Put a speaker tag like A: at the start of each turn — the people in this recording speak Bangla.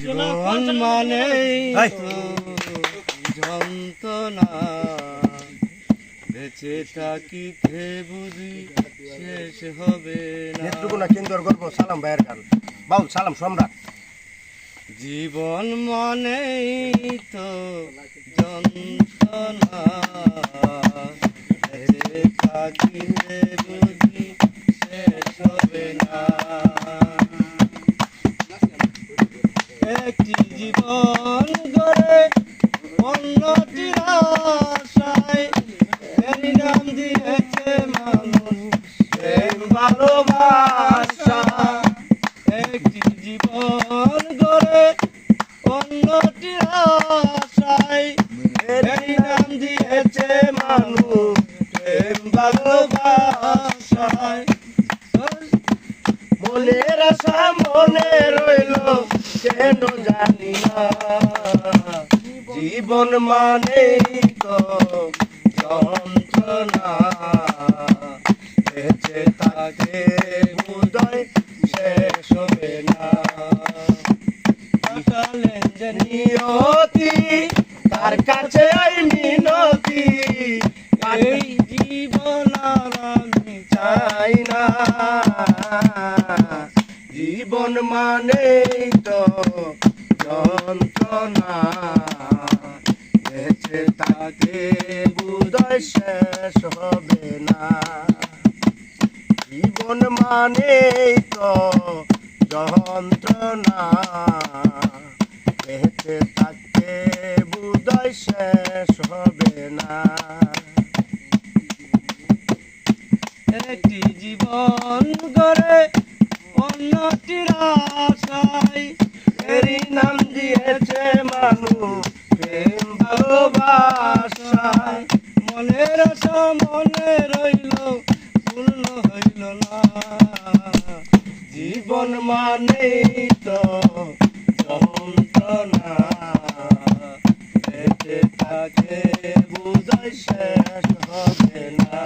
A: জীবন মানে যন্ত্রণা, বেঁচে থাকিতে বুঝি শেষ হবে না।
B: নেত্রকোনা কেন্দ্র গল্প সালাম ভাইয়ের গান বাউল সালাম সম্রাট।
A: জীবন মানেই তো যন্ত্রণা, বেঁচে থাকিতে বুঝি শেষ হবে না। একটি জীবন গড়ে অন্যটির আশায়, এর নাম দিয়েছে মানুষ প্রেম ভালোবাসা। একটি জীবন গড়ে অন্যটির আশায়, এর নাম দিয়েছে মানুষ প্রেম ভালোবাসায়। মনের আশা মনে রইল কেন জানি না, জীবন মানে তো যন্ত্রণা, বেঁচে থাকে বোধহয় শেষ হবে না। কাটালেন যে নিয়তি, তার কাছে আই মিনতি, এই জীবন আর আমি চাই না। জীবন মানে তো যন্ত্রণা, বেঁচে থাকে বোধহয় শেষ হবে না। জীবন মানে তো যন্ত্রণা, বেঁচে থাকে বোধহয় শেষ হবে না। একটি জীবন গড়ে অন্যটির আশায়, এরই নাম দিয়েছে মানুষ প্রেম ভালোবাসায়। মনের আশা মনে রইল পূর্ণ হইল না, জীবন মানেই তো যন্ত্রণা, বেঁচে থাকে বোধহয় শেষ হবে না।